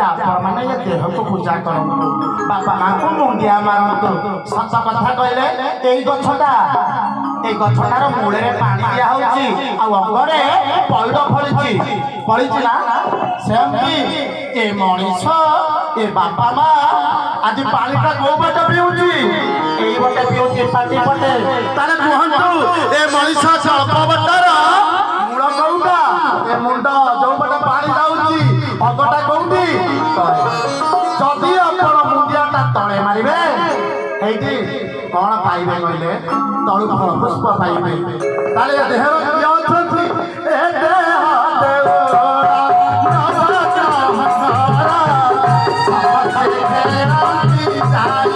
देह को पूजा कर बापा माँ को मुंडिया मारतु सत कथा कहले गछटार मूले पानी दिया होची अंगरे पैड़ फड़ी ना सेमती ए मनीष ए बापा माँ आज पानीटा कौ पटे पीऊँगी यही पटे पीऊँगी पाटी पटे ताले कहतु ए मनीष जलपबटार मूल कौटा ए मुंड जो पटे पानी जाऊँगी अगटा कौटी जदि आपण मुंडियाटा तले मारे कौन पाइबे कहले तलु फल पुष्प पाइबे ताले देहर किए अछंती ए देह देवरा नवा चाहरा समझे फेराती जाई